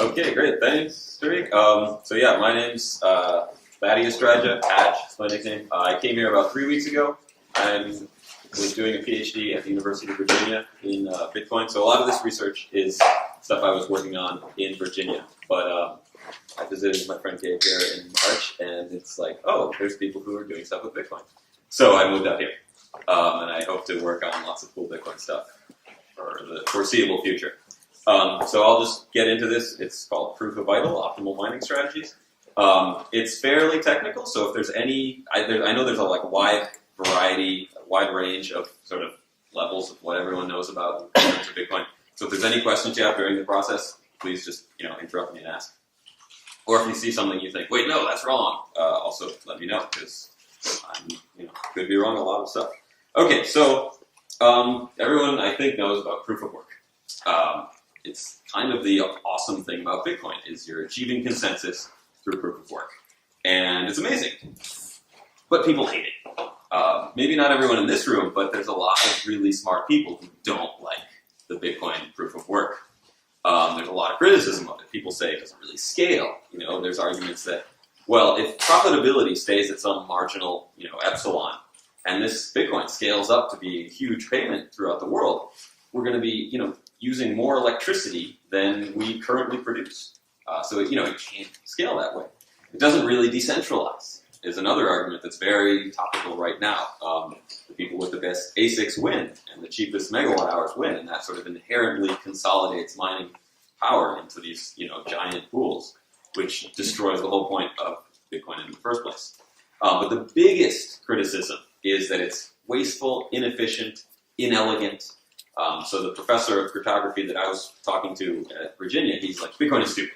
Okay, great. Thanks, Tariq. So yeah, my name's Thaddeus Dryja. Thaj is my nickname. I came here about 3 weeks ago. I was doing a PhD at the University of Virginia in Bitcoin. So a lot of this research is stuff I was working on in Virginia. But I visited my friend Gabe here in March, and it's like, oh, there's people who are doing stuff with Bitcoin. So I moved out here, and I hope to work on lots of cool Bitcoin stuff for the foreseeable future. So I'll just get into this. It's called Proof of Vital, Optimal Mining Strategies. It's fairly technical, so if there's any, I know there's a wide range of sort of levels of what everyone knows about Bitcoin. So if there's any questions you have during the process, please just interrupt me and ask. Or if you see something you think, wait, no, that's wrong, also let me know, because I could be wrong on a lot of stuff. Okay, so everyone I think knows about proof of work. It's kind of the awesome thing about Bitcoin is you're achieving consensus through proof of work. And it's amazing. But people hate it. Maybe not everyone in this room, but there's a lot of really smart people who don't like the Bitcoin proof of work. There's a lot of criticism of it. People say it doesn't really scale. There's arguments that, well, if profitability stays at some marginal, epsilon, and this Bitcoin scales up to be a huge payment throughout the world, we're going to be, using more electricity than we currently produce. So it can't scale that way. It doesn't really decentralize, is another argument that's very topical right now. The people with the best ASICs win, and the cheapest megawatt hours win, and that sort of inherently consolidates mining power into these, giant pools, which destroys the whole point of Bitcoin in the first place. But the biggest criticism is that it's wasteful, inefficient, inelegant. So the professor of cryptography that I was talking to at Virginia, he's like, Bitcoin is stupid.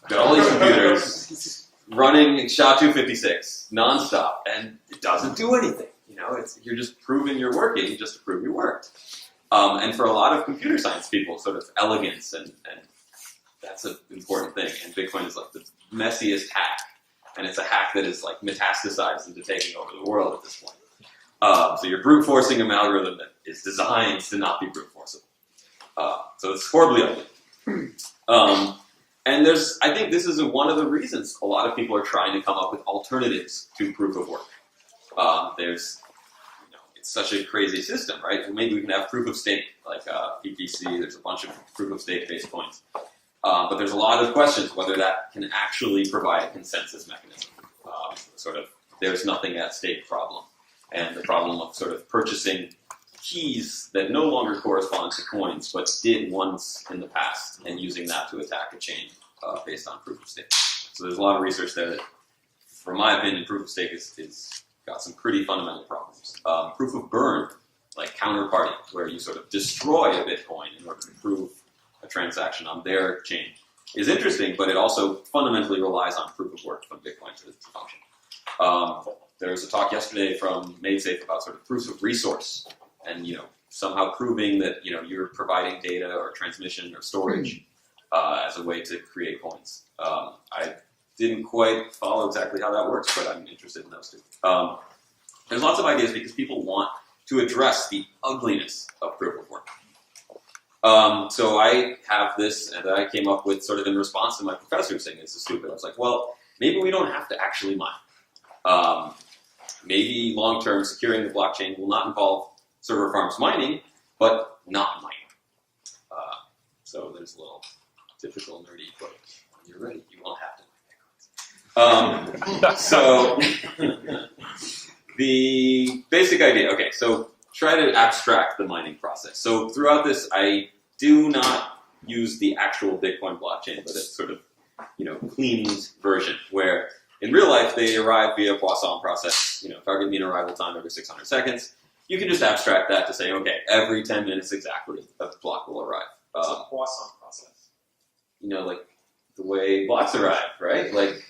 We've got all these computers running SHA-256 nonstop, and it doesn't do anything. You're just proving you're working just to prove you worked. And for a lot of computer science people, sort of elegance and that's an important thing. And Bitcoin is like the messiest hack, and it's a hack that is like metastasized into taking over the world at this point. So you're brute forcing an algorithm that is designed to not be brute forceable. So it's horribly ugly. And I think this is one of the reasons a lot of people are trying to come up with alternatives to proof of work. It's such a crazy system, right? And maybe we can have proof of stake, like PPC. There's a bunch of proof of stake based coins. But there's a lot of questions whether that can actually provide a consensus mechanism. There's nothing at stake problem. And the problem of sort of purchasing keys that no longer correspond to coins, but did once in the past, and using that to attack a chain based on proof of stake. So there's a lot of research there that, for my opinion, proof of stake is got some pretty fundamental problems. Proof of burn, like counterparty, where you sort of destroy a Bitcoin in order to prove a transaction on their chain, is interesting, but it also fundamentally relies on proof of work from Bitcoin to function. There was a talk yesterday from MadeSafe about sort of proofs of resource, and somehow proving that you're providing data or transmission or storage as a way to create coins. I didn't quite follow exactly how that works, but I'm interested in those too. There's lots of ideas because people want to address the ugliness of proof of work. So I have this, and I came up with sort of in response to my professor saying this is stupid. I was like, well, maybe we don't have to actually mine. Maybe long-term securing the blockchain will not involve server farms mining, but not mining. So there's a little typical nerdy quote. When you're ready, you won't have to mine. So the basic idea, okay, so try to abstract the mining process. So throughout this, I do not use the actual Bitcoin blockchain, but it's sort of, cleaned version where in real life, they arrive via Poisson process, target mean arrival time every 600 seconds. You can just abstract that to say, okay, every 10 minutes exactly, a block will arrive. What's a Poisson process? Like the way blocks arrive, right? Like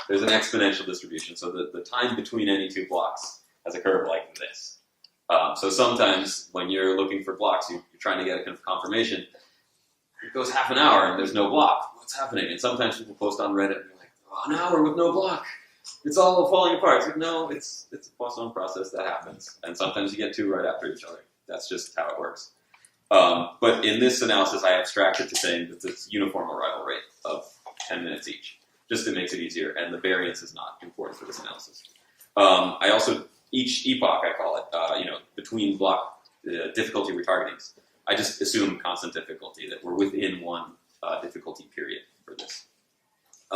there's an exponential distribution, so the time between any two blocks has a curve like this. So sometimes when you're looking for blocks, you're trying to get a confirmation. It goes half an hour and there's no block. What's happening? And sometimes people post on Reddit and you're like, an hour with no block. It's all falling apart. It's like, no, it's a Poisson process that happens. And sometimes you get two right after each other. That's just how it works. But in this analysis, I abstracted to saying that it's uniform arrival rate of 10 minutes each, just to make it easier, and the variance is not important for this analysis. I also, each epoch, I call it, between block difficulty retargetings, I just assume constant difficulty, that we're within one difficulty period for this.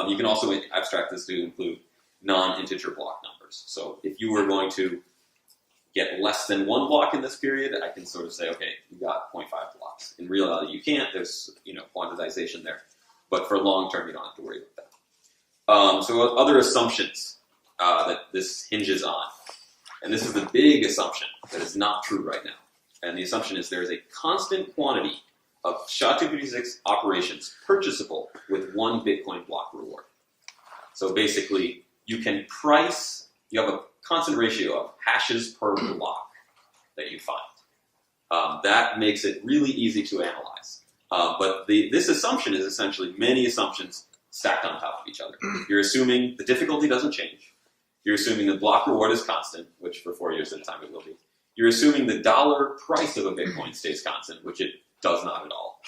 You can also abstract this to include non-integer block numbers. So if you were going to get less than one block in this period, I can sort of say, okay, you got 0.5 blocks. In reality, you can't. There's quantization there. But for long term, you don't have to worry about that. So other assumptions that this hinges on, and this is the big assumption that is not true right now. And the assumption is there is a constant quantity of SHA-256 operations purchasable with one Bitcoin block reward. So basically, you can price, you have a constant ratio of hashes per block that you find. That makes it really easy to analyze. But this assumption is essentially many assumptions stacked on top of each other. You're assuming the difficulty doesn't change. You're assuming the block reward is constant, which for 4 years at a time it will be. You're assuming the dollar price of a Bitcoin stays constant, which it does not at all.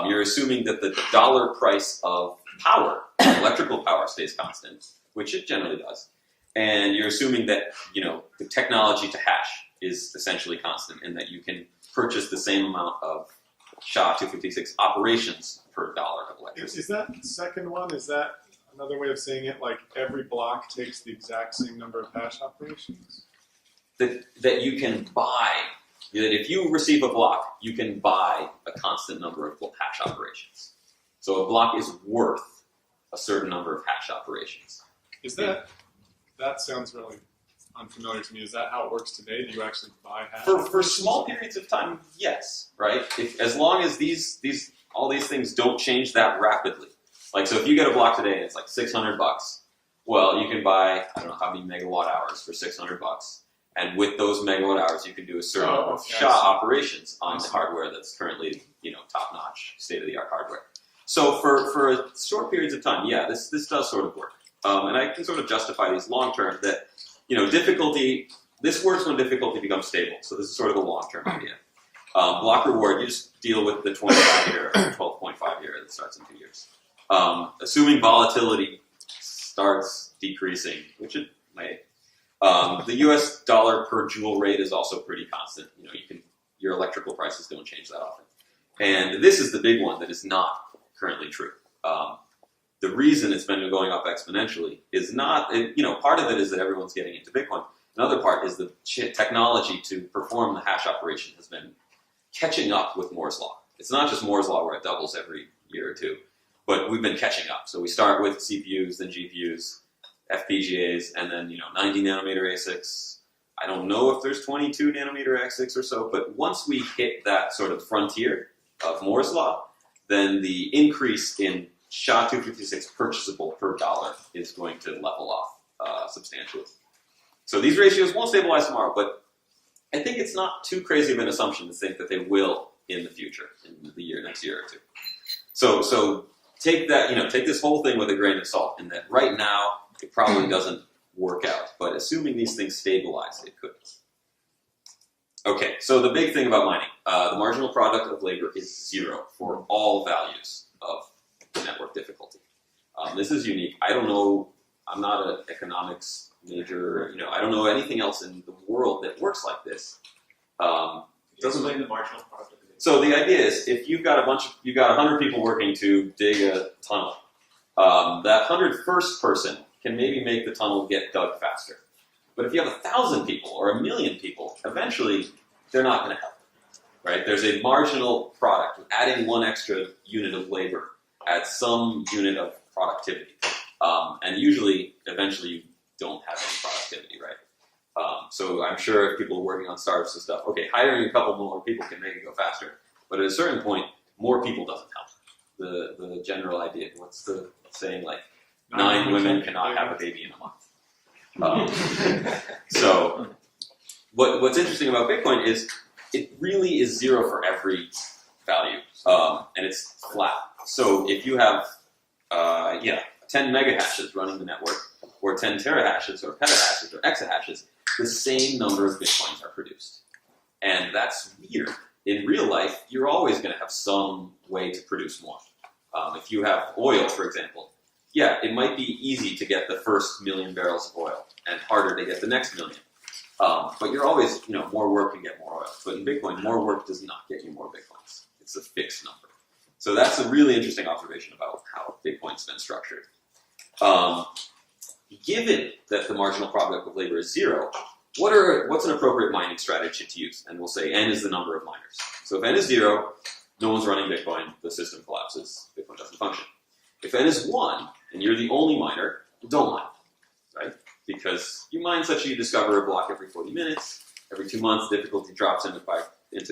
You're assuming that the dollar price of power, electrical power, stays constant, which it generally does. And you're assuming that, the technology to hash is essentially constant and that you can purchase the same amount of SHA-256 operations per dollar of electricity. Is that second one, is that another way of saying it, like every block takes the exact same number of hash operations? That you can buy, that if you receive a block, you can buy a constant number of hash operations. So a block is worth a certain number of hash operations. Is that sounds really unfamiliar to me. Is that how it works today? Do you actually buy hash? For small periods of time, yes, right? As long as all these things don't change that rapidly. Like, so if you get a block today and it's like $600, well, you can buy, I don't know how many megawatt hours for $600. And with those megawatt hours, you can do a certain number of SHA operations on the hardware that's currently, top-notch, state-of-the-art hardware. So for short periods of time, yeah, this does sort of work. And I can sort of justify these long-term that, difficulty, this works when difficulty becomes stable. So this is sort of a long-term idea. Block reward, you just deal with the 25-year or 12.5-year that starts in 2 years. Assuming volatility starts decreasing, which it may. The US dollar per joule rate is also pretty constant. Your electrical prices don't change that often. And this is the big one that is not currently true. The reason it's been going up exponentially is not, part of it is that everyone's getting into Bitcoin. Another part is the technology to perform the hash operation has been catching up with Moore's Law. It's not just Moore's Law where it doubles every year or two, but we've been catching up. So we start with CPUs, then GPUs, FPGAs, and then 90 nanometer ASICs. I don't know if there's 22 nanometer ASICs or so, but once we hit that sort of frontier of Moore's Law, then the increase in SHA-256 purchasable per dollar is going to level off substantially. So these ratios won't stabilize tomorrow, but I think it's not too crazy of an assumption to think that they will in the future, in the next year or two. So take that, take this whole thing with a grain of salt, in that right now it probably doesn't work out, but assuming these things stabilize, it could. Okay, so the big thing about mining, the marginal product of labor is 0 for all values of the network difficulty. This is unique. I don't know, I'm not an economics major, I don't know anything else in the world that works like this. Doesn't explain the marginal product of labor. So the idea is, if you've got 100 people working to dig a tunnel, that 101st person can maybe make the tunnel get dug faster. But if you have 1,000 people or 1,000,000 people, eventually they're not going to help, right? There's a marginal product. Adding one extra unit of labor adds some unit of productivity. And usually, eventually, you don't have any productivity, right? So I'm sure if people are working on startups and stuff, okay, hiring a couple more people can make it go faster. But at a certain point, more people doesn't help. The general idea, what's the saying, like, 9 women cannot have a baby in a month. So what's interesting about Bitcoin is it really is 0 for every value, and it's flat. So if you have 10 megahashes running the network, or 10 terahashes, or petahashes, or exahashes, the same number of Bitcoins are produced. And that's weird. In real life, you're always going to have some way to produce more. If you have oil, for example, yeah, it might be easy to get the first 1,000,000 barrels of oil and harder to get the next 1,000,000. But you're always, more work can get more oil. But in Bitcoin, more work does not get you more Bitcoins. It's a fixed number. So that's a really interesting observation about how Bitcoin's been structured. Given that the marginal product of labor is 0, what's an appropriate mining strategy to use? And we'll say n is the number of miners. So if n is 0, no one's running Bitcoin, the system collapses, Bitcoin doesn't function. If n is 1, and you're the only miner, don't mine, right? Because you mine such that you discover a block every 40 minutes, every 2 months, difficulty drops into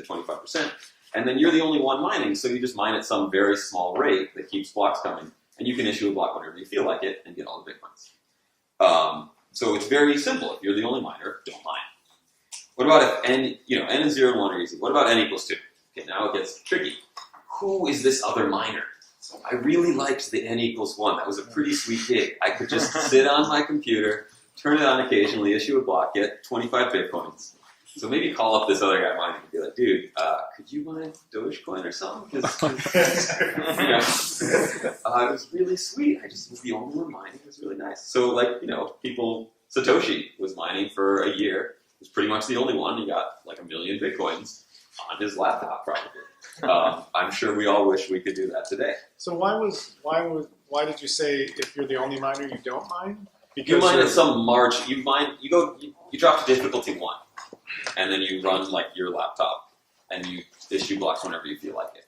25%, and then you're the only one mining, so you just mine at some very small rate that keeps blocks coming, and you can issue a block whenever you feel like it and get all the Bitcoins. So it's very simple. If you're the only miner, don't mine. What about if n, n and 0 and 1 are easy. What about n equals 2? Okay, now it gets tricky. Who is this other miner? I really liked the n equals 1. That was a pretty sweet gig. I could just sit on my computer, turn it on occasionally, issue a block, get 25 Bitcoins. So maybe call up this other guy mining and be like, dude, could you mine Dogecoin or something? It was really sweet. I just was the only one mining. It was really nice. So, Satoshi was mining for a year. He was pretty much the only one. He got like 1,000,000 Bitcoins on his laptop, probably. I'm sure we all wish we could do that today. So why did you say if you're the only miner you don't mine? Because you mine at some margin. You drop to difficulty 1, and then you run like your laptop, and you issue blocks whenever you feel like it.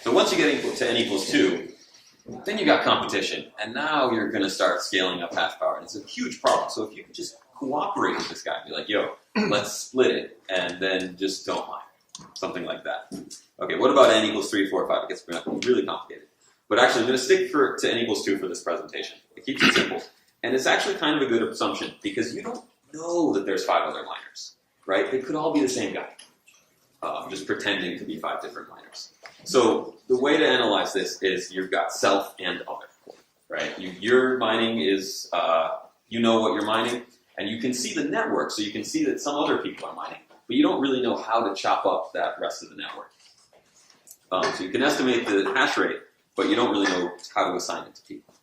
So once you get to n equals 2, then you got competition, and now you're going to start scaling up hash power, and it's a huge problem. So if you could just cooperate with this guy, be like, yo, let's split it, and then just don't mine. Something like that. Okay, what about n equals 3, 4, 5? It gets really complicated. But actually, I'm going to stick to n equals 2 for this presentation. It keeps it simple. And it's actually kind of a good assumption, because you don't know that there's 5 other miners, right? They could all be the same guy, just pretending to be 5 different miners. So the way to analyze this is you've got self and other, right? Your mining is, you know what you're mining, and you can see the network, so you can see that some other people are mining, but you don't really know how to chop up that rest of the network. So you can estimate the hash rate, but you don't really know how to assign it to people.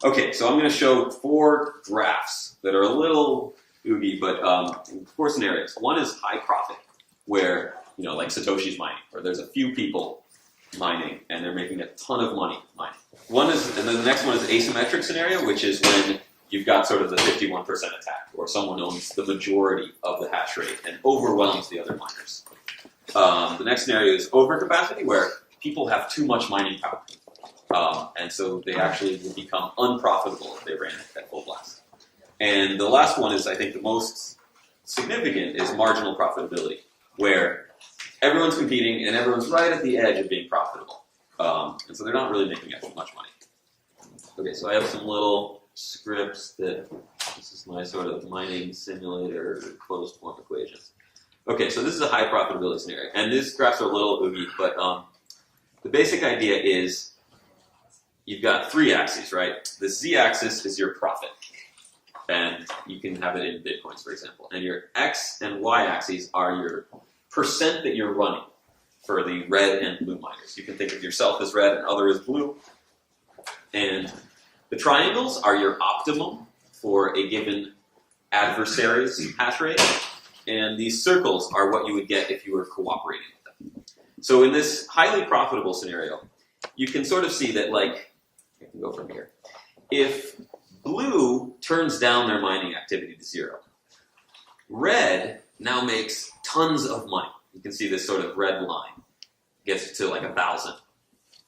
Okay, so I'm going to show 4 graphs that are a little oogie, but 4 scenarios. One is high profit, where, like Satoshi's mining, where there's a few people mining, and they're making a ton of money mining. And then the next one is asymmetric scenario, which is when you've got sort of the 51% attack, or someone owns the majority of the hash rate and overwhelms the other miners. The next scenario is overcapacity, where people have too much mining power. And so they actually would become unprofitable if they ran it at full blast. And the last one is, I think, the most significant, is marginal profitability, where everyone's competing and everyone's right at the edge of being profitable. And so they're not really making as much money. Okay, so I have some little scripts that, this is my sort of mining simulator closed form equations. Okay, so this is a high profitability scenario. And these graphs are a little oogie, but the basic idea is you've got 3 axes, right? The z-axis is your profit. And you can have it in Bitcoins, for example. And your x and y-axes are your percent that you're running for the red and blue miners. You can think of yourself as red and other as blue. And the triangles are your optimum for a given adversary's hash rate. And these circles are what you would get if you were cooperating with them. So in this highly profitable scenario, you can sort of see that, like, I can go from here. If blue turns down their mining activity to 0, red now makes tons of money. You can see this sort of red line gets to like 1,000,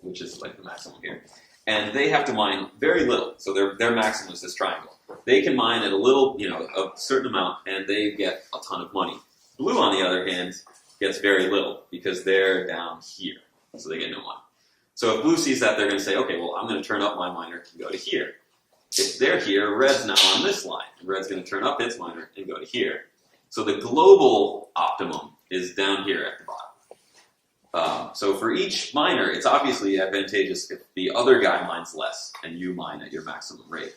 which is like the maximum here. And they have to mine very little. So their maximum is this triangle. They can mine at a little, a certain amount, and they get a ton of money. Blue, on the other hand, gets very little because they're down here, so they get no money. So if blue sees that, they're going to say, okay, well, I'm going to turn up my miner and go to here. If they're here, red's now on this line, and red's going to turn up its miner and go to here. So the global optimum is down here at the bottom. So for each miner, it's obviously advantageous if the other guy mines less and you mine at your maximum rate.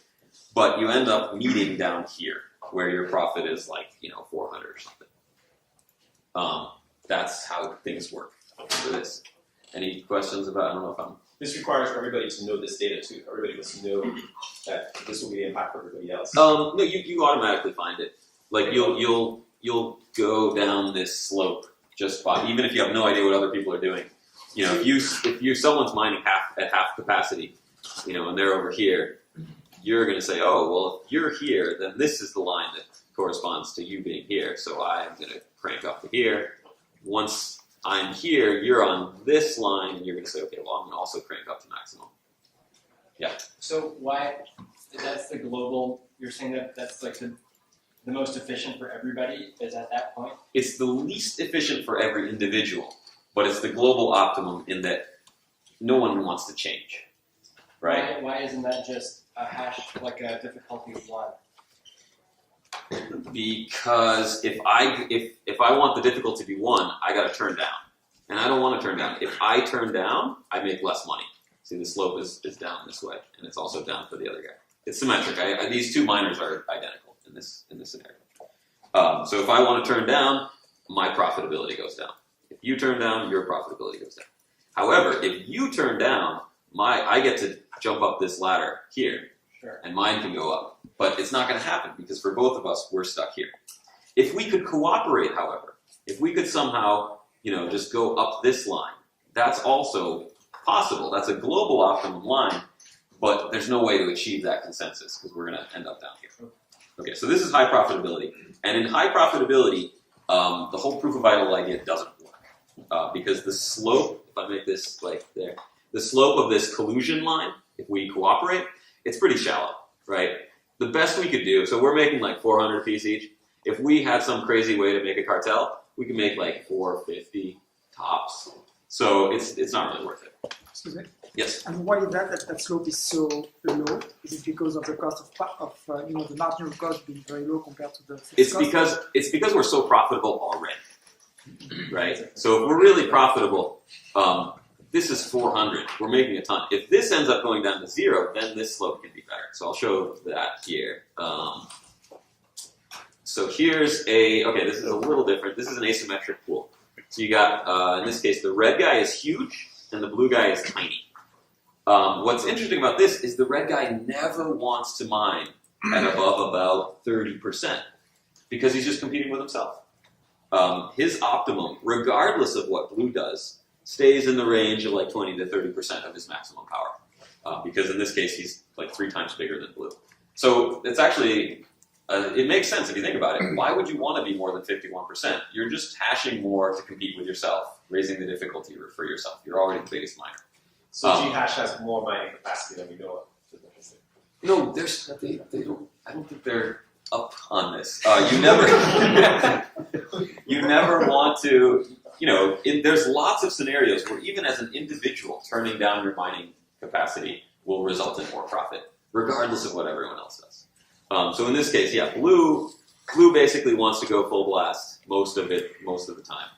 But you end up meeting down here, where your profit is like, 400 or something. that's how things work for this. Any questions about? I don't know if I'm. This requires everybody to know this data too. Everybody must know that this will be the impact for everybody else. No, you automatically find it. Like you'll go down this slope just by, even if you have no idea what other people are doing. You know, if someone's mining at half capacity, you know, and they're over here, you're going to say, oh, well, if you're here, then this is the line that corresponds to you being here. So I'm going to crank up to here. Once I'm here, you're on this line, and you're going to say, okay, well, I'm going to also crank up to maximum. Yeah. So why, that's the global, you're saying that that's like the most efficient for everybody is at that point? It's the least efficient for every individual, but it's the global optimum in that no one wants to change, right? Why isn't that just a hash, like a difficulty of 1? Because if I want the difficulty to be 1, I got to turn down, and I don't want to turn down. If I turn down, I make less money. See, the slope is down this way, and it's also down for the other guy. It's symmetric. These two miners are identical in this scenario. So if I want to turn down, my profitability goes down. If you turn down, your profitability goes down. However, if you turn down, I get to jump up this ladder here, Sure. and mine can go up. But it's not going to happen because for both of us, we're stuck here. If we could cooperate, however, if we could somehow, just go up this line, that's also possible. That's a global optimum line, but there's no way to achieve that consensus because we're going to end up down here. Okay, so this is high profitability. And in high profitability, the whole proof of idle idea doesn't work because the slope, if I make this like there, the slope of this collusion line, if we cooperate, it's pretty shallow, right? The best we could do, so we're making like 400 apiece each. If we had some crazy way to make a cartel, we can make like 450 tops. So it's not really worth it. Excuse me. Yes. And why is that slope is so low? Is it because of the cost of the marginal cost being very low compared to the fixed cost? It's because we're so profitable already, right? So if we're really profitable, this is 400. We're making a ton. If this ends up going down to 0, then this slope can be better. So I'll show that here. So here's this is a little different. This is an asymmetric pool. So you got, in this case, the red guy is huge and the blue guy is tiny. What's interesting about this is the red guy never wants to mine at above about 30% because he's just competing with himself. His optimum, regardless of what blue does, stays in the range of like 20 to 30% of his maximum power. Because in this case, he's like 3 times bigger than blue. So it's actually, it makes sense if you think about it. Why would you want to be more than 51%? You're just hashing more to compete with yourself, raising the difficulty for yourself. You're already the biggest miner. So Ghash has more mining capacity than we know of. No, they don't. I don't think they're up on this. You never, you never want to. There's lots of scenarios where even as an individual, turning down your mining capacity will result in more profit, regardless of what everyone else does. So in this case, yeah, blue basically wants to go full blast most of the time.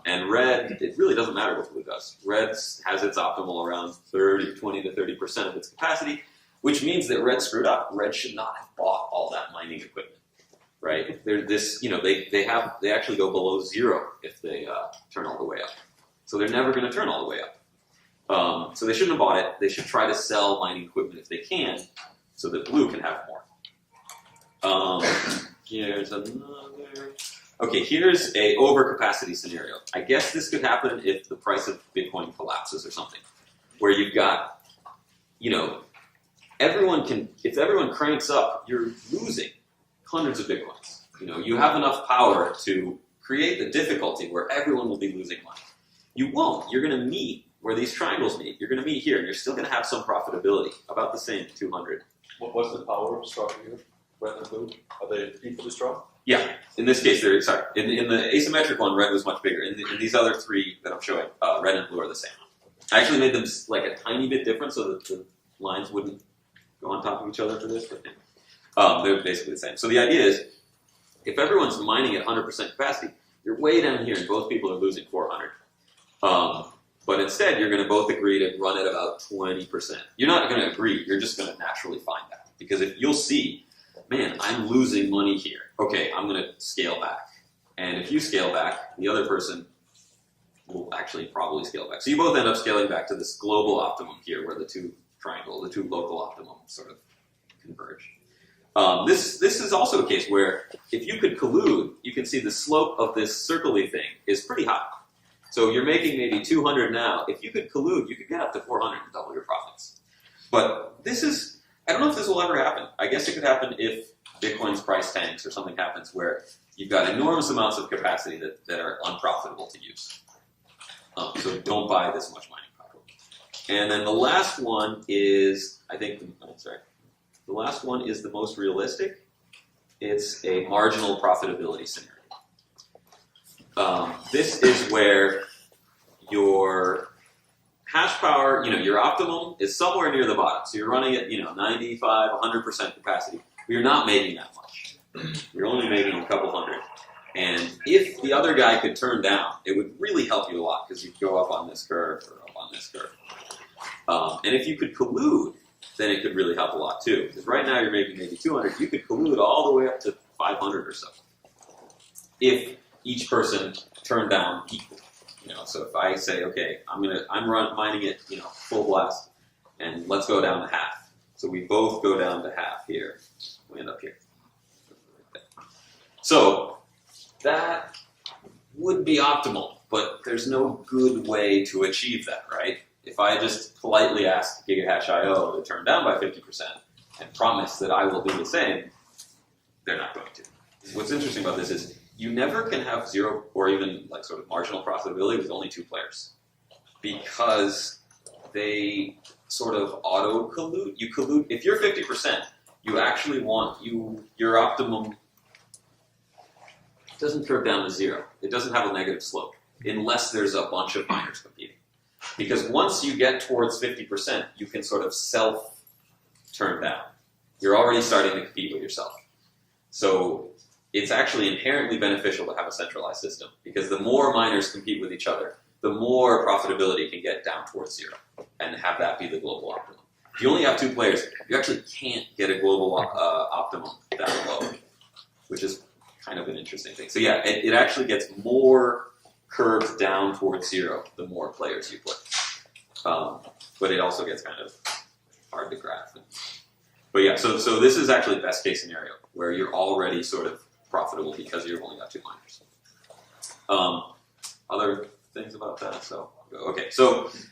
And red, it really doesn't matter what blue does. Red has its optimal around 20 to 30% of its capacity, which means that red screwed up. Red should not have bought all that mining equipment, right? They actually go below 0 if they turn all the way up. So they're never going to turn all the way up. So they shouldn't have bought it. They should try to sell mining equipment if they can, so that blue can have more. Here's another. Okay, here's a overcapacity scenario. I guess this could happen if the price of Bitcoin collapses or something, where you've got, if everyone cranks up, you're losing hundreds of Bitcoins. You have enough power to create the difficulty where everyone will be losing money. You won't. You're going to meet where these triangles meet. You're going to meet here, and you're still going to have some profitability, about the same, 200. What's the power strong here? Red and blue? Are they equally strong? Yeah, in this case, in the asymmetric one, red was much bigger. In these other 3 that I'm showing, red and blue are the same. I actually made them like a tiny bit different so that the lines wouldn't go on top of each other for this, but they're basically the same. So the idea is, if everyone's mining at 100% capacity, you're way down here and both people are losing 400. But instead, you're going to both agree to run at about 20%. You're not going to agree, you're just going to naturally find that. Because if you'll see, man, I'm losing money here. Okay, I'm going to scale back. And if you scale back, the other person will actually probably scale back. So you both end up scaling back to this global optimum here, where the two local optimums sort of converge. This is also a case where if you could collude, you can see the slope of this circle-y thing is pretty high. So you're making maybe 200 now. If you could collude, you could get up to 400 and double your profits. But this is, I don't know if this will ever happen. I guess it could happen if Bitcoin's price tanks or something happens where you've got enormous amounts of capacity that are unprofitable to use. So don't buy this much mining power. And then the last one is, the last one is the most realistic. It's a marginal profitability scenario. This is where your hash power, your optimum is somewhere near the bottom. So you're running at, 95, 100% capacity. But you're not making that much. You're only making a couple hundred. And if the other guy could turn down, it would really help you a lot because you'd go up on this curve or up on this curve. And if you could collude, then it could really help a lot too. Because right now you're making maybe 200. You could collude all the way up to 500 or so. If each person turned down equal. So if I say, okay, I'm mining it, full blast, and let's go down to half. So we both go down to half here. We end up here. So that would be optimal, but there's no good way to achieve that, right? If I just politely ask GigaHash.io to turn down by 50% and promise that I will do the same, they're not going to. What's interesting about this is you never can have zero or even sort of marginal profitability with only two players because they sort of auto-collude. You collude. If you're 50%, you actually want your optimum doesn't curve down to zero. It doesn't have a negative slope unless there's a bunch of miners competing. Because once you get towards 50%, you can sort of self-turn down. You're already starting to compete with yourself. So it's actually inherently beneficial to have a centralized system because the more miners compete with each other, the more profitability can get down towards zero and have that be the global optimum. If you only have two players, you actually can't get a global optimum that low, which is kind of an interesting thing. So yeah, it actually gets more curved down towards zero the more players you put. But it also gets kind of hard to graph. But yeah, so this is actually the best case scenario where you're already sort of profitable because you've only got two miners. Other things about that? So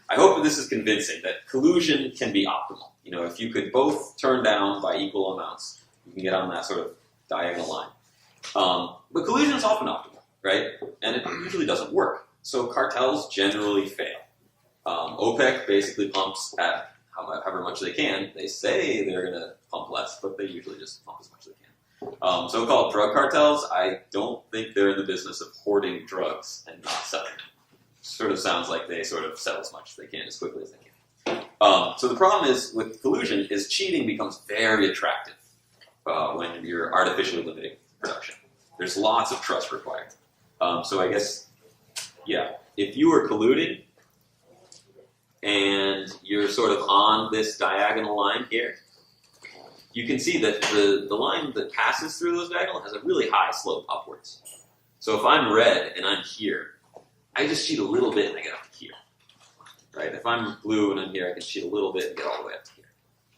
I hope that this is convincing that collusion can be optimal. If you could both turn down by equal amounts, you can get on that sort of diagonal line. But collusion is often optimal, right? And it usually doesn't work. So cartels generally fail. OPEC basically pumps at however much they can. They say they're going to pump less, but they usually just pump as much as they can. So-called drug cartels, I don't think they're in the business of hoarding drugs and not selling them. Sort of sounds like they sort of sell as much as they can, as quickly as they can. So the problem is with collusion is cheating becomes very attractive when you're artificially limiting production. There's lots of trust required. So I guess, yeah, if you were colluding and you're sort of on this diagonal line here, you can see that the line that passes through those diagonal has a really high slope upwards. So if I'm red and I'm here, I just cheat a little bit and I get up to here. Right? If I'm blue and I'm here, I can cheat a little bit and get all the way up to here.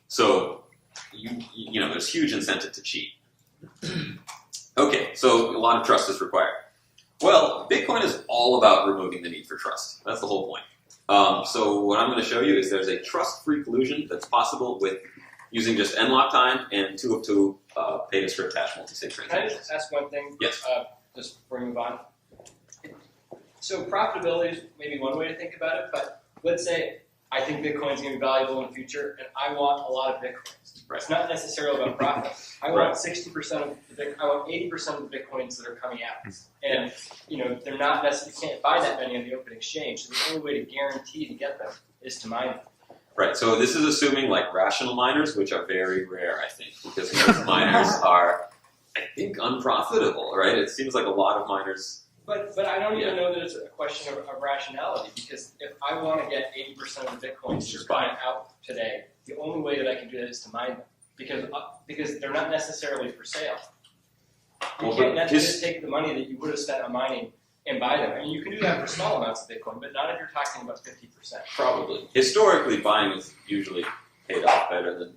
So there's huge incentive to cheat. Okay, so a lot of trust is required. Well, Bitcoin is all about removing the need for trust. That's the whole point. So what I'm going to show you is there's a trust-free collusion that's possible with using just nlock time and 2 of 2 pay-to-script hash multi-sig Can I transactions. just ask one thing? Yes. Just before we move on. So profitability is maybe one way to think about it, but let's say I think Bitcoin is going to be valuable in the future, and I want a lot of Bitcoins. Right. It's not necessarily about profit. I want 60% of I want 80% of the Bitcoins that are coming out, and they're not necessarily. You can't buy that many on the open exchange. So the only way to guarantee to get them is to mine them. Right, so this is assuming rational miners, which are very rare, I think, because most miners are, I think, unprofitable, right? It seems like a lot of miners. But I don't even know that it's a question of rationality, because if I want to get 80% of the Bitcoins that are buying out today, the only way that I can do that is to mine them, because they're not necessarily for sale. You Well, can't but just take the money that you would have spent on mining and buy them. I mean, you can do that for small amounts of Bitcoin, but not if you're talking about 50%. Probably. Historically, buying is usually paid off better than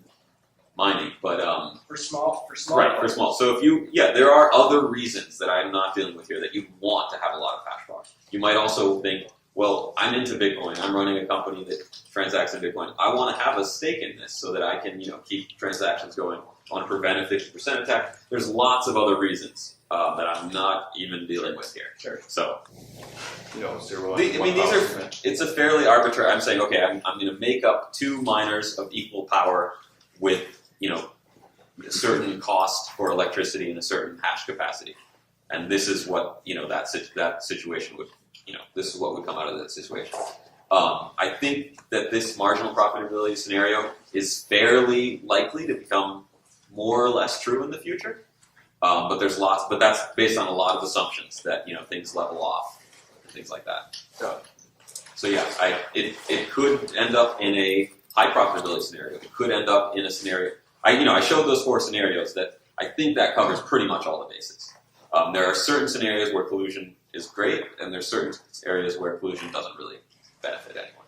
mining, but For small. right, for small. So if you, there are other reasons that I'm not dealing with here that you want to have a lot of hash power. You might also think, well, I'm into Bitcoin. I'm running a company that transacts in Bitcoin. I want to have a stake in this so that I can, keep transactions going. I want to prevent a 50% attack. There's lots of other reasons that I'm not even dealing with here. Sure. So, 0 these are. It's a fairly arbitrary. I'm saying, okay, I'm going to make up 2 miners of equal power with, a certain cost for electricity and a certain hash capacity, and this is what that situation would. This is what would come out of that situation. I think that this marginal profitability scenario is fairly likely to become more or less true in the future. But that's based on a lot of assumptions that things level off, and things like that. Yeah. So it could end up in a high profitability scenario. It could end up in a scenario. I showed those 4 scenarios that I think that covers pretty much all the bases. There are certain scenarios where collusion is great, and there's certain areas where collusion doesn't really benefit anyone.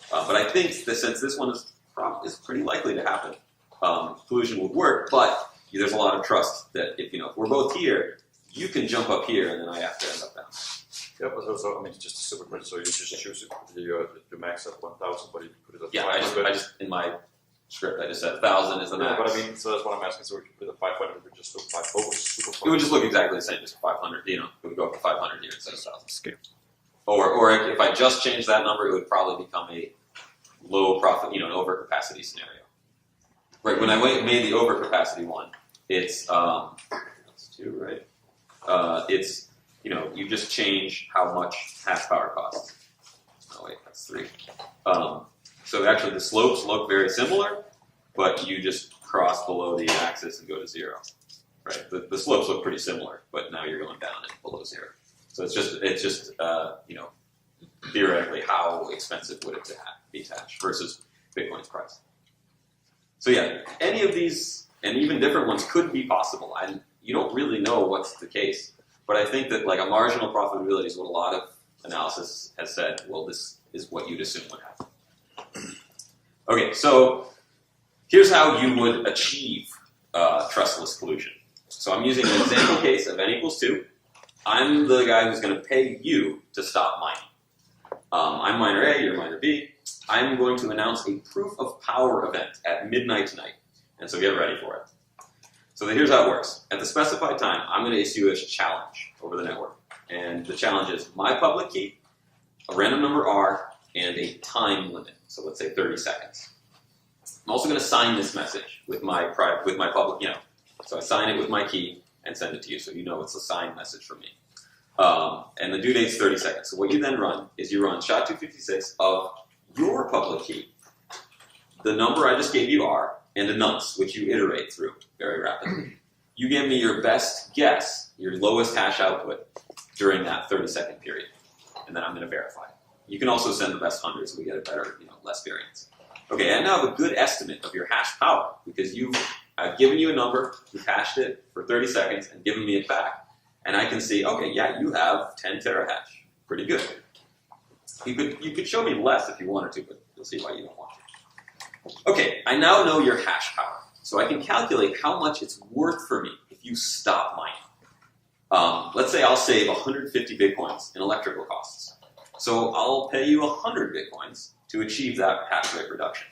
But I think that since this one is pretty likely to happen, collusion would work, but there's a lot of trust that if we're both here, you can jump up here, and then I have to end up down. Yeah, but also, I mean, just a super quick, so you just choose the max at 1,000, but you put it at Yeah, 500. I just in my script I just said 1,000 is the Yeah, max. but I mean, so that's what I'm asking, so we can put it at 500, we just look 5 over, super It would just look exactly the same, just 500. It would go up to 500 here instead of 1,000. Or if I just changed that number, it would probably become a low profit, an overcapacity scenario. Right, when I made the overcapacity one, it's that's 2, right? It's you just change how much hash power costs. Oh wait, that's 3. So actually, the slopes look very similar, but you just cross below the axis and go to 0. Right, the slopes look pretty similar, but now you're going down and below 0. So it's just theoretically how expensive would it be to hash versus Bitcoin's price. So yeah, any of these and even different ones could be possible. You don't really know what's the case, but I think that like a marginal profitability is what a lot of analysis has said. Well, this is what you'd assume would happen. Okay, so here's how you would achieve trustless collusion. So I'm using an example case of n equals 2. I'm the guy who's going to pay you to stop mining. I'm miner A, you're miner B. I'm going to announce a proof of power event at midnight tonight. And so get ready for it. So here's how it works. At the specified time, I'm going to issue a challenge over the network. And the challenge is my public key, a random number R, and a time limit. So let's say 30 seconds. I'm also going to sign this message with my public, So I sign it with my key and send it to you so you know it's a signed message from me. And the due date's 30 seconds. So what you then run is you run SHA-256 of your public key, the number I just gave you R, and a nonce, which you iterate through very rapidly. You give me your best guess, your lowest hash output during that 30-second period, and then I'm going to verify it. You can also send the best 100 so we get a better, less variance. Okay, I now have a good estimate of your hash power because I've given you a number, you've hashed it for 30 seconds and given me it back, and I can see, okay, yeah, you have 10 terahash. Pretty good. You could show me less if you wanted to, but you'll see why you don't want to. Okay, I now know your hash power, so I can calculate how much it's worth for me if you stop mining. Let's say I'll save 150 Bitcoins in electrical costs. So I'll pay you 100 Bitcoins to achieve that hash rate reduction.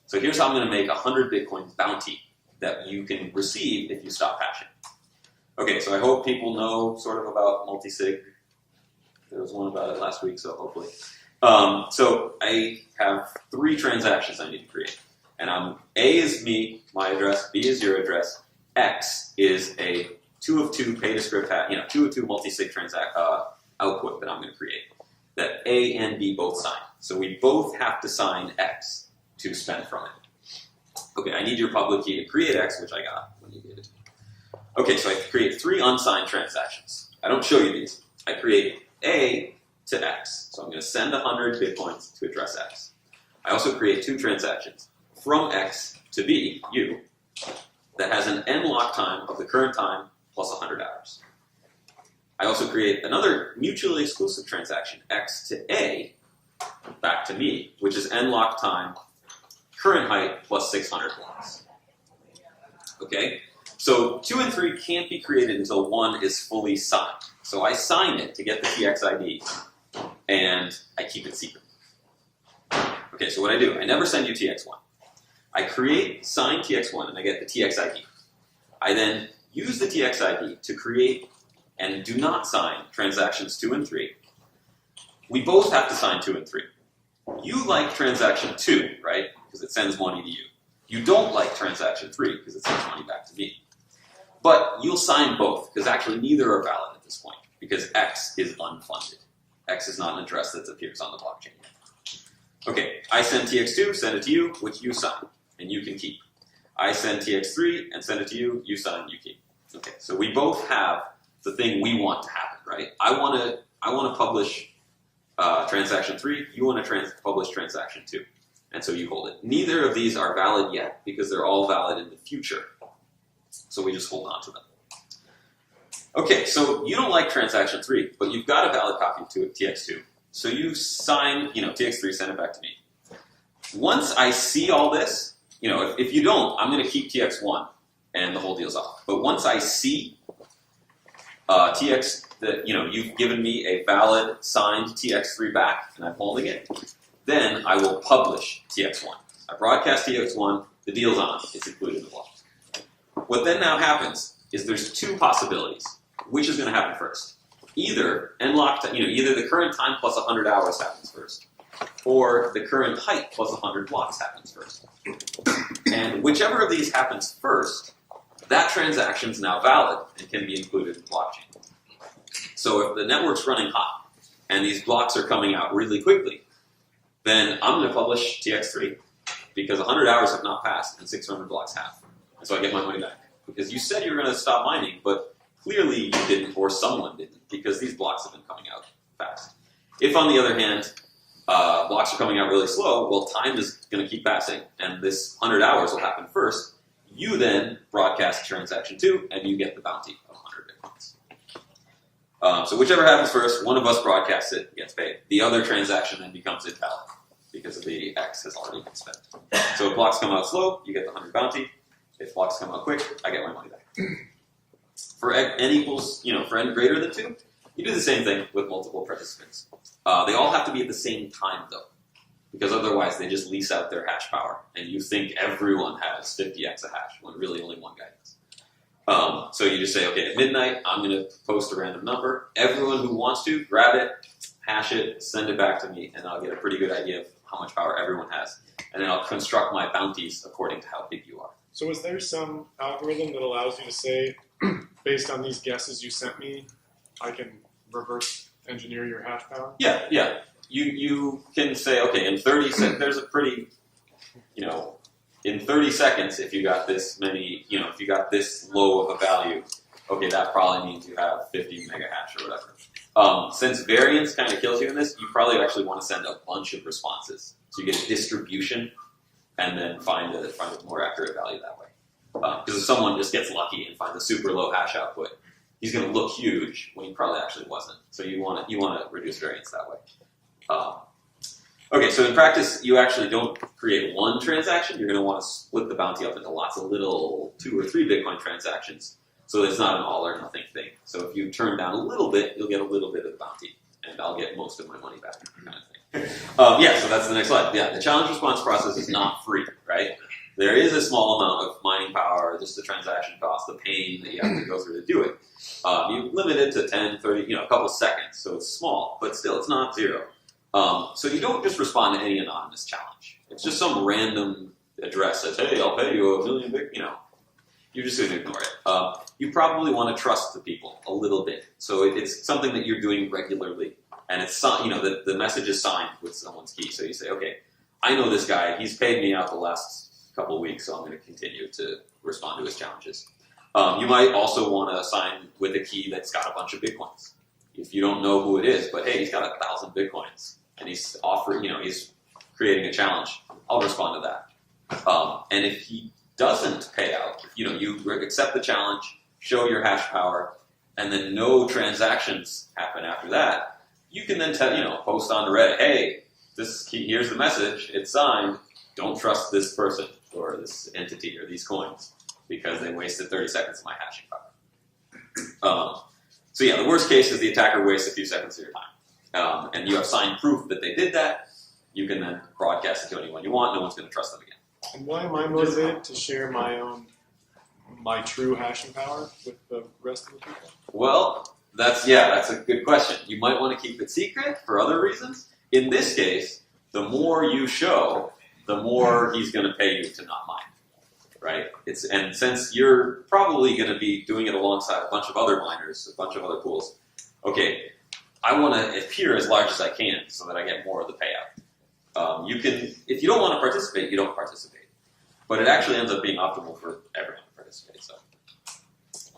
So here's how I'm going to make 100 Bitcoins bounty that you can receive if you stop hashing. Okay, so I hope people know sort of about multisig. There was one about it last week, so hopefully. So I have 3 transactions I need to create. And A is me, my address, B is your address, X is a 2 of 2 pay to script, 2 of 2 multisig output that I'm going to create. That A and B both sign. So we both have to sign X to spend from it. Okay, I need your public key to create X, which I got when you gave it to me. Okay, so I create 3 unsigned transactions. I don't show you these. I create A to X. So I'm going to send 100 Bitcoins to address X. I also create 2 transactions from X to B, you, that has an n-lock time of the current time plus 100 hours. I also create another mutually exclusive transaction, x to a, back to me, which is nlock time, current height plus 600 blocks. Okay? So 2 and 3 can't be created until 1 is fully signed. So I sign it to get the TX ID, and I keep it secret. Okay, so what I do, I never send you TX1. I create signed TX1, and I get the TX ID. I then use the TX ID to create and do not sign transactions 2 and 3. We both have to sign 2 and 3. You like transaction 2, right? Because it sends money to you. You don't like transaction 3 because it sends money back to me. But you'll sign both because actually neither are valid at this point because X is unfunded. X is not an address that appears on the blockchain yet. Okay, I send TX2, send it to you, which you sign, and you can keep. I send TX3 and send it to you, you sign, you keep. Okay, so we both have the thing we want to happen, right? I want to publish transaction 3, you want to publish transaction 2, and so you hold it. Neither of these are valid yet because they're all valid in the future, so we just hold on to them. Okay, so you don't like transaction 3, but you've got a valid copy to TX2, so you sign, TX3, send it back to me. Once I see all this, if you don't, I'm going to keep TX1 and the whole deal's off. But once I see TX that you've given me a valid signed TX3 back and I'm holding it, then I will publish TX1. I broadcast TX1, the deal's on, it's included in the block. What then now happens is there's 2 possibilities. Which is going to happen first? Either either the current time plus 100 hours happens first, or the current height plus 100 blocks happens first. And whichever of these happens first, that transaction is now valid and can be included in the blockchain. So if the network's running hot and these blocks are coming out really quickly, then I'm going to publish TX3 because 100 hours have not passed and 600 blocks have. And so I get my money back. Because you said you were going to stop mining, but clearly you didn't, or someone didn't, because these blocks have been coming out fast. If, on the other hand, blocks are coming out really slow, well, time is going to keep passing, and this 100 hours will happen first. You then broadcast transaction 2, and you get the bounty of 100 bitcoins. So whichever happens first, one of us broadcasts it, gets paid. The other transaction then becomes invalid, because the X has already been spent. So if blocks come out slow, you get the 100 bounty. If blocks come out quick, I get my money back. For n equals, for n greater than 2, you do the same thing with multiple participants. They all have to be at the same time, though, because otherwise they just lease out their hash power, and you think everyone has 50 exahash when really only one guy does. So you just say, okay, at midnight, I'm going to post a random number. Everyone who wants to, grab it, hash it, send it back to me, and I'll get a pretty good idea of how much power everyone has. And then I'll construct my bounties according to how big you are. So is there some algorithm that allows you to say, based on these guesses you sent me, I can reverse engineer your hash power? Yeah. You can say, okay, in 30 seconds, there's a pretty, in 30 seconds, if you got this many, if you got this low of a value, okay, that probably means you have 50 mega hash or whatever. Since variance kind of kills you in this, you probably actually want to send a bunch of responses. So you get a distribution and then find a more accurate value that way. Because if someone just gets lucky and finds a super low hash output, he's going to look huge when he probably actually wasn't. So you want to reduce variance that way. Okay, so in practice, you actually don't create one transaction. You're going to want to split the bounty up into lots of little 2 or 3 Bitcoin transactions, so it's not an all or nothing thing. So if you turn down a little bit, you'll get a little bit of the bounty, and I'll get most of my money back, kind of thing. So that's the next slide. Yeah, the challenge response process is not free, right? There is a small amount of mining power, just the transaction cost, the pain that you have to go through to do it. You limit it to 10, 30, a couple seconds, so it's small, but still, it's not 0. So you don't just respond to any anonymous challenge. It's just some random address that says, hey, I'll pay you $1 million Bitcoin, You're just going to ignore it. You probably want to trust the people a little bit. So it's something that you're doing regularly. And it's, the message is signed with someone's key. So you say, okay, I know this guy. He's paid me out the last couple of weeks, so I'm going to continue to respond to his challenges. You might also want to sign with a key that's got a bunch of Bitcoins. If you don't know who it is, but hey, he's got 1,000 Bitcoins, and he's offering, he's creating a challenge, I'll respond to that. And if he doesn't pay out, you accept the challenge, show your hash power, and then no transactions happen after that, you can then post on Reddit, hey, here's the message, it's signed, don't trust this person or this entity or these coins because they wasted 30 seconds of my hashing power. So yeah, the worst case is the attacker wastes a few seconds of your time. And you have signed proof that they did that, you can then broadcast it to anyone you want, no one's going to trust them again. And why am I motivated to share my true hashing power with the rest of the people? Well, that's a good question. You might want to keep it secret for other reasons. In this case, the more you show, the more he's going to pay you to not mine, right? And since you're probably going to be doing it alongside a bunch of other miners, a bunch of other pools, okay, I want to appear as large as I can so that I get more of the payout. If you don't want to participate, you don't participate. But it actually ends up being optimal for everyone to participate.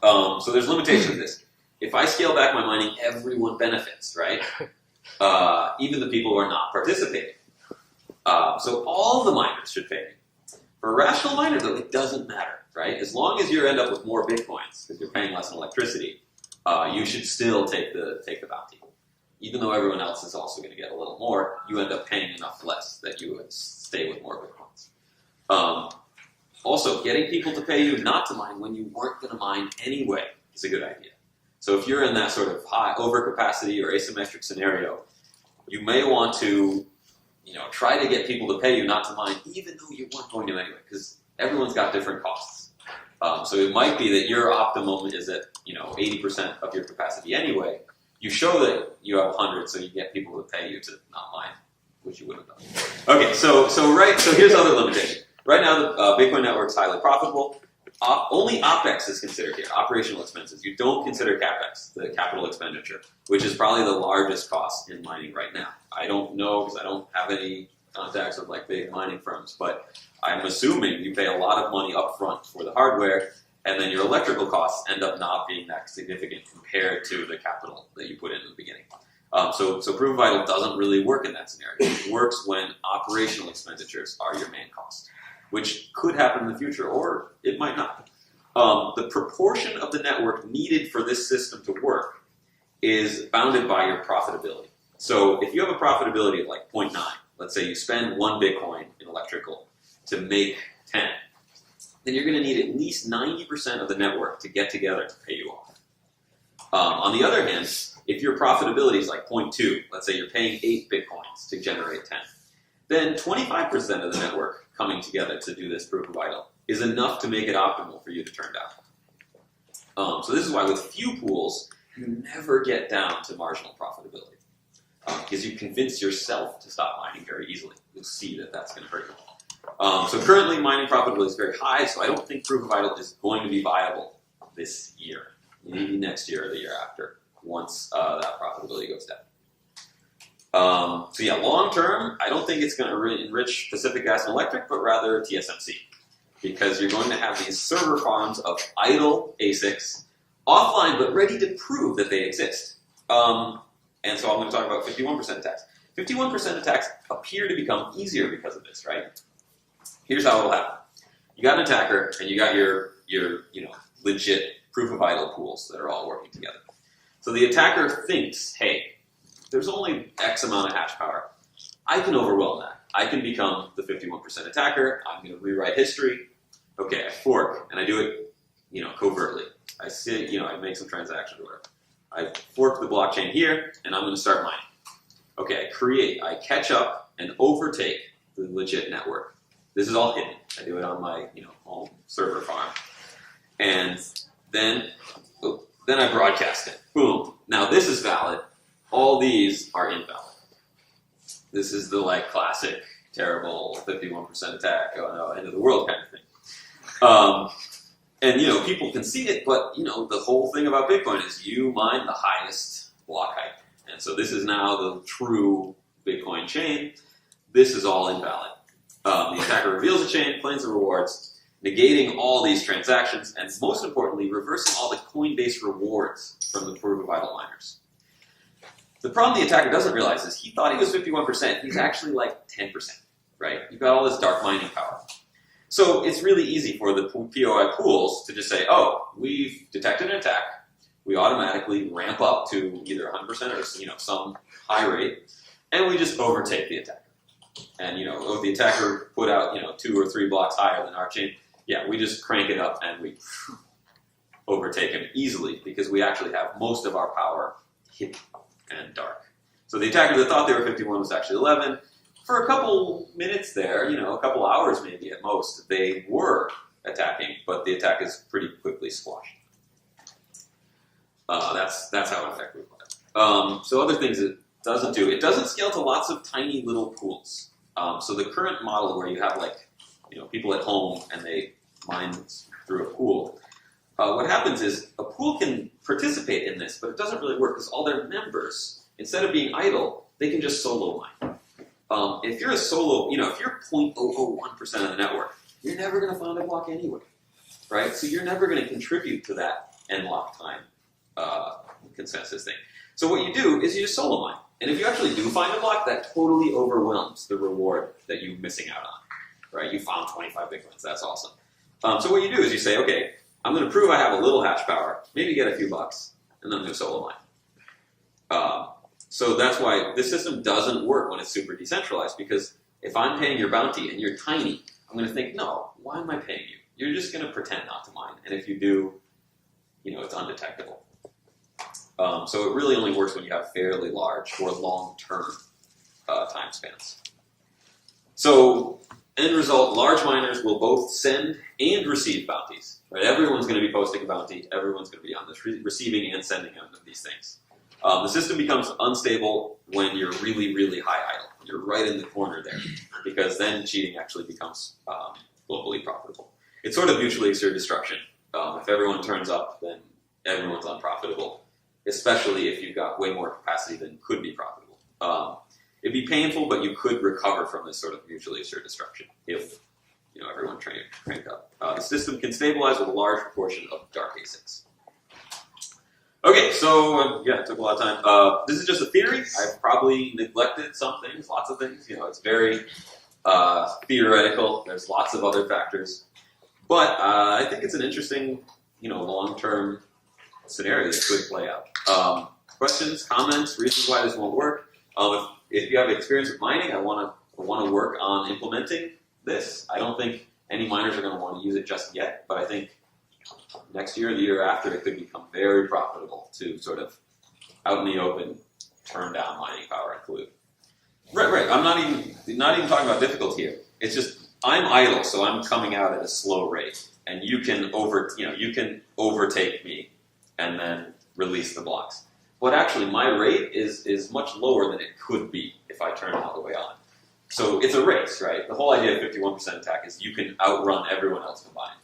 So there's limitations to this. If I scale back my mining, everyone benefits, right? Even the people who are not participating. So all the miners should pay me. For a rational miner, though, it doesn't matter, right? As long as you end up with more bitcoins, because you're paying less in electricity, you should still take the bounty. Even though everyone else is also going to get a little more, you end up paying enough less that you would stay with more bitcoins. Also, getting people to pay you not to mine when you weren't going to mine anyway is a good idea. So if you're in that sort of high overcapacity or asymmetric scenario, you may want to try to get people to pay you not to mine even though you weren't going to anyway, because everyone's got different costs. So it might be that your optimum is at 80% of your capacity anyway. You show that you have 100, so you get people to pay you to not mine, which you wouldn't have done. Okay, so here's other limitation. Right now, the Bitcoin network is highly profitable. Only OPEX is considered here, operational expenses. You don't consider CAPEX, the capital expenditure, which is probably the largest cost in mining right now. I don't know because I don't have any contacts with big mining firms, but I'm assuming you pay a lot of money up front for the hardware, and then your electrical costs end up not being that significant compared to the capital that you put in the beginning. So Proof of Vital doesn't really work in that scenario. It works when operational expenditures are your main cost, which could happen in the future, or it might not. The proportion of the network needed for this system to work is bounded by your profitability. So if you have a profitability of 0.9, let's say you spend 1 Bitcoin in electrical to make 10, then you're going to need at least 90% of the network to get together to pay you off. On the other hand, if your profitability is 0.2, let's say you're paying 8 Bitcoins to generate 10, then 25% of the network coming together to do this Proof of Vital is enough to make it optimal for you to turn down. So this is why with few pools, you never get down to marginal profitability. Because you convince yourself to stop mining very easily. You'll see that that's going to hurt you. So currently mining profitability is very high, so I don't think Proof of Vital is going to be viable this year. Maybe next year or the year after, once that profitability goes down. So yeah, long term, I don't think it's going to enrich Pacific Gas and Electric, but rather TSMC. Because you're going to have these server farms of idle ASICs, offline but ready to prove that they exist. And so I'm going to talk about 51% attacks. 51% attacks appear to become easier because of this, right? Here's how it'll happen. You got an attacker, and you got your legit Proof of Vital pools that are all working together. So the attacker thinks, hey, there's only X amount of hash power. I can overwhelm that. I can become the 51% attacker. I'm going to rewrite history. Okay, I fork, and I do it, covertly. I sit, I make some transactions or whatever. I fork the blockchain here, and I'm going to start mining. Okay, I catch up and overtake the legit network. This is all hidden. I do it on my, home server farm. And then I broadcast it. Boom. Now this is valid. All these are invalid. This is the classic, terrible 51% attack, oh no, end of the world kind of thing. And people can see it, but the whole thing about Bitcoin is you mine the highest block height. And so this is now the true Bitcoin chain. This is all invalid. The attacker reveals the chain, claims the rewards, negating all these transactions, and most importantly, reversing all the Coinbase rewards from the Proof of Vital miners. The problem the attacker doesn't realize is he thought he was 51%. He's actually 10%, right? You've got all this dark mining power. So it's really easy for the POI pools to just say, oh, we've detected an attack. We automatically ramp up to either 100% or some high rate, and we just overtake the attacker. And if the attacker put out 2 or 3 blocks higher than our chain, yeah, we just crank it up and we overtake him easily because we actually have most of our power hidden and dark. So the attacker that thought they were 51 was actually 11. For a couple minutes there, a couple hours maybe at most, they were attacking, but the attack is pretty quickly squashed. That's how effective it was. So other things it doesn't do, it doesn't scale to lots of tiny little pools. So the current model where you have people at home and they mine through a pool, what happens is a pool can participate in this, but it doesn't really work because all their members, instead of being idle, they can just solo mine. If you're a solo, if you're 0.001% of the network, you're never going to find a block anyway, right? So you're never going to contribute to that end lock time consensus thing. So what you do is you just solo mine. And if you actually do find a block, that totally overwhelms the reward that you're missing out on, right? You found 25 Bitcoins. That's awesome. So what you do is you say, okay, I'm going to prove I have a little hash power, maybe get a few bucks, and then I'm going to solo mine. So that's why this system doesn't work when it's super decentralized, because if I'm paying your bounty and you're tiny, I'm going to think, no, why am I paying you? You're just going to pretend not to mine. And if you do, it's undetectable. So it really only works when you have fairly large or long-term time spans. So end result, large miners will both send and receive bounties. Right? Everyone's going to be posting a bounty. Everyone's going to be on this receiving and sending end of these things. The system becomes unstable when you're really, really high idle. You're right in the corner there, because then cheating actually becomes globally profitable. It's sort of mutually assured destruction. If everyone turns up, then everyone's unprofitable, especially if you've got way more capacity than could be profitable. It'd be painful, but you could recover from this sort of mutually assured destruction if everyone cranked up. The system can stabilize with a large proportion of dark ASICs. Okay, so it took a lot of time. This is just a theory. I've probably neglected some things, lots of things. It's very theoretical. There's lots of other factors, but I think it's an interesting, long-term scenario that could play out. Questions, comments, reasons why this won't work? If you have experience with mining, I want to work on implementing this. I don't think any miners are going to want to use it just yet, but I think next year, the year after, it could become very profitable to sort of out in the open turn down mining power and collude. Right. I'm not even talking about difficulty here. It's just I'm idle, so I'm coming out at a slow rate, and you can overtake me and then release the blocks. But actually, my rate is much lower than it could be if I turn it all the way on. So it's a race, right? The whole idea of 51% attack is you can outrun everyone else combined.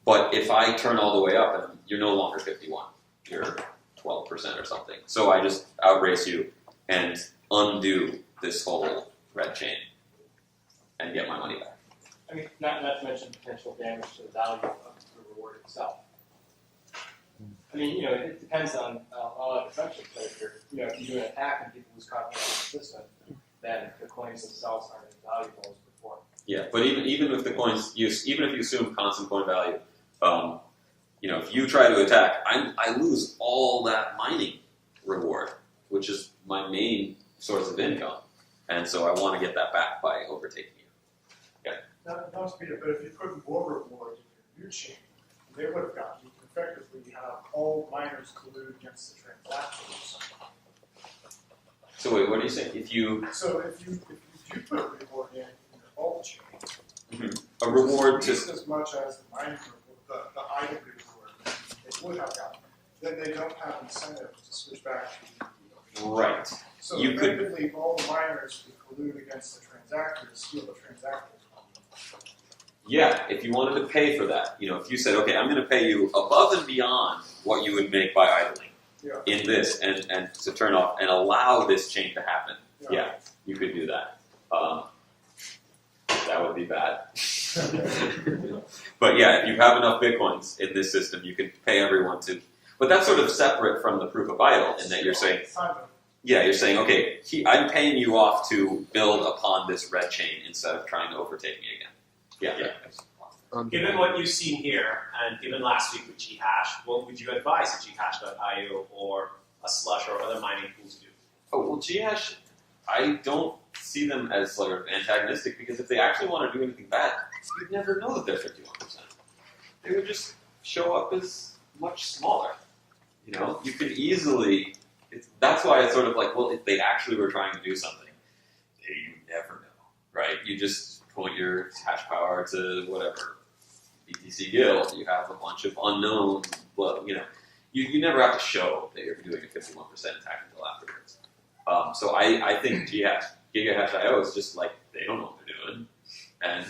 But if I turn all the way up, and you're no longer 51, you're 12% or something. So I just outrace you and undo this whole red chain and get my money back. I mean, not to mention potential damage to the value of the reward itself. I mean, it depends on all the assumptions. Like if you do an attack and people lose confidence in the system, then the coins themselves aren't as valuable as before. Yeah, but even with the coins, even if you assume constant coin value, if you try to attack, I lose all that mining reward, which is my main source of income, and so I want to get that back by overtaking you. Yeah. Not to be, but if you put more rewards in your new chain, they would have gotten you to effectively have all miners collude against the transactions. So wait, what are you saying? So if you put a reward in your alt chain, a reward to just as much as the mining reward, the item reward, they would have gotten. Then they don't have incentive to switch back to the right. So you effectively, all the miners would collude against the transactor to steal the transactor's money. Yeah, if you wanted to pay for that, if you said, okay, I'm going to pay you above and beyond what you would make by idling in this, and to turn off and allow this chain to happen, you could do that. That would be bad. But yeah, if you have enough Bitcoins in this system, you can pay everyone to. But that's sort of separate from the proof of idle in that you're saying, you're saying, okay, I'm paying you off to build upon this red chain instead of trying to overtake me again. Yeah. Given what you've seen here, and given last week with Ghash, what would you advise a Ghash.io or a Slush or other mining tool to do? Oh, well, Ghash, I don't see them as sort of antagonistic because if they actually want to do anything bad, you'd never know that they're 51%. They would just show up as much smaller. You know, you could easily. That's why it's sort of like, well, if they actually were trying to do something, you never know, right? You just point your hash power to whatever BTC Guild. You have a bunch of unknown. Well, you know, you never have to show that you're doing a 51% attack until afterwards. So I think Gigahash.io is just like they don't know what they're doing, and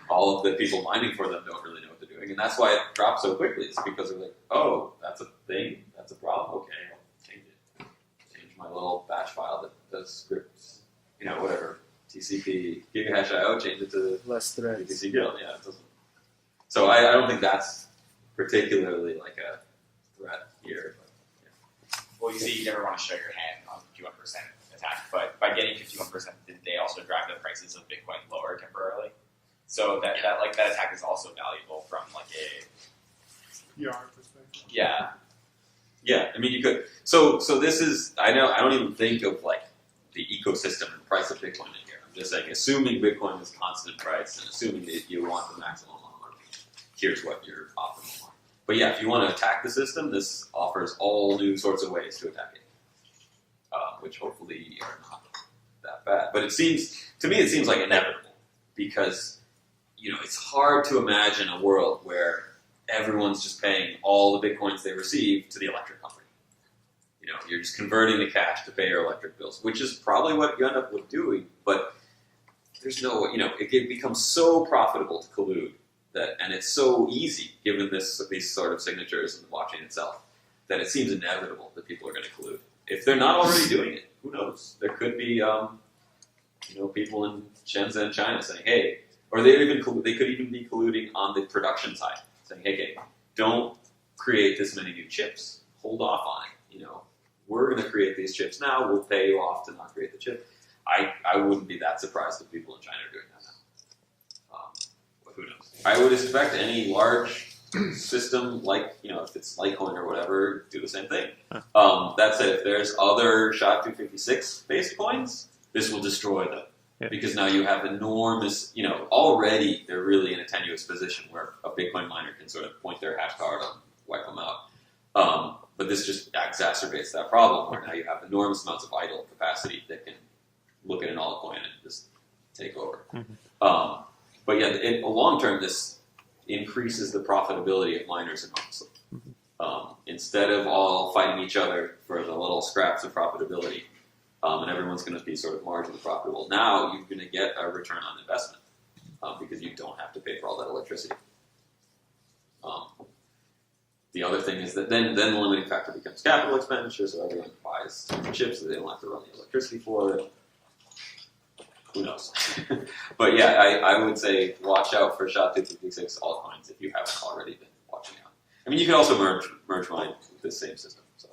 all of the people mining for them don't really know what they're doing, and that's why it dropped so quickly. It's because they're like, oh, that's a thing, that's a problem. Okay, I'll change it. Change my little batch file that does scripts, you know, whatever. TCP Gigahash.io, change it to Less threads. BTC Guild. Yeah, it doesn't. So I don't think that's particularly like a threat here. But, Well, you say you never want to show your hand on 51% attack, but by getting 51%, did they also drive the prices of Bitcoin lower temporarily? So that attack is also valuable from like a PR perspective. yeah. Yeah, I mean you could. So this is. I don't even think of like the ecosystem and price of Bitcoin in here. I'm just saying, assuming Bitcoin is constant price and assuming that you want the maximum amount, here's what your optimal are. But yeah, if you want to attack the system, this offers all new sorts of ways to attack it, which hopefully are not that bad. But it seems like inevitable because you know it's hard to imagine a world where everyone's just paying all the Bitcoins they receive to the electric company. You know, you're just converting the cash to pay your electric bills, which is probably what you end up with doing. But there's no, you know, it becomes so profitable to collude that, and it's so easy given these sort of signatures and the blockchain itself, that it seems inevitable that people are going to collude. If they're not already doing it, who knows? There could be, you know, people in Shenzhen, China saying, hey, or they could even be colluding on the production side, saying, hey, don't create this many new chips. Hold off on it. You know, we're going to create these chips now. We'll pay you off to not create the chip. I wouldn't be that surprised if people in China are doing that now. But who knows? I would expect any large system, like, you know, if it's Litecoin or whatever, do the same thing. That said, if there's other SHA-256 based coins, this will destroy them. Yeah. Because now you have enormous, you know, already they're really in a tenuous position where a Bitcoin miner can sort of point their hash power to wipe them out. But this just exacerbates that problem where now you have enormous amounts of idle capacity that can look at an altcoin and just take over. Mm-hmm. But yeah, in the long term, this increases the profitability of miners enormously. Instead of all fighting each other for the little scraps of profitability, and everyone's going to be sort of marginally profitable. Now you're going to get a return on investment because you don't have to pay for all that electricity. The other thing is that then the limiting factor becomes capital expenditure, so everyone buys chips that they don't have to run the electricity for. Who knows? But yeah, I would say watch out for SHA-256 altcoins if you haven't already been watching out. I mean, you can also merge mine with this same system. So.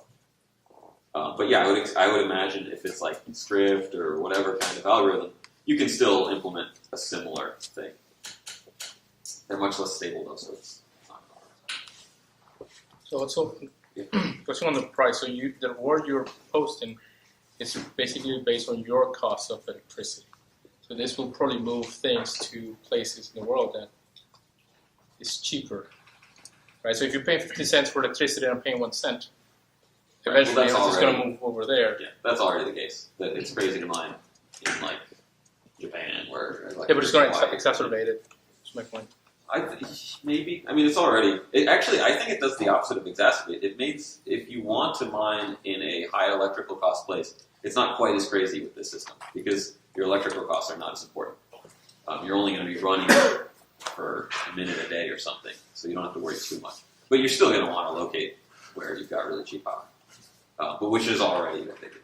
But yeah, I would imagine if it's like Script or whatever kind of algorithm, you can still implement a similar thing. They're much less stable though, so it's not hard. So also, question on the price. So the reward you're posting is basically based on your cost of electricity. So this will probably move things to places in the world that is cheaper, right? So if you're paying 50 cents for electricity and I'm paying 1 cent, eventually it's just going to move over there. Yeah, that's already the case. That it's crazy to mine in like Japan where like, Yeah, but it's going to exacerbate it. That's my point. Maybe. I mean, it's already. Actually, I think it does the opposite of exacerbate. It means if you want to mine in a high electrical cost place, it's not quite as crazy with this system because your electrical costs are not as important. You're only going to be running for a minute a day or something, so you don't have to worry too much. But you're still going to want to locate where you've got really cheap power, but which is already, I think,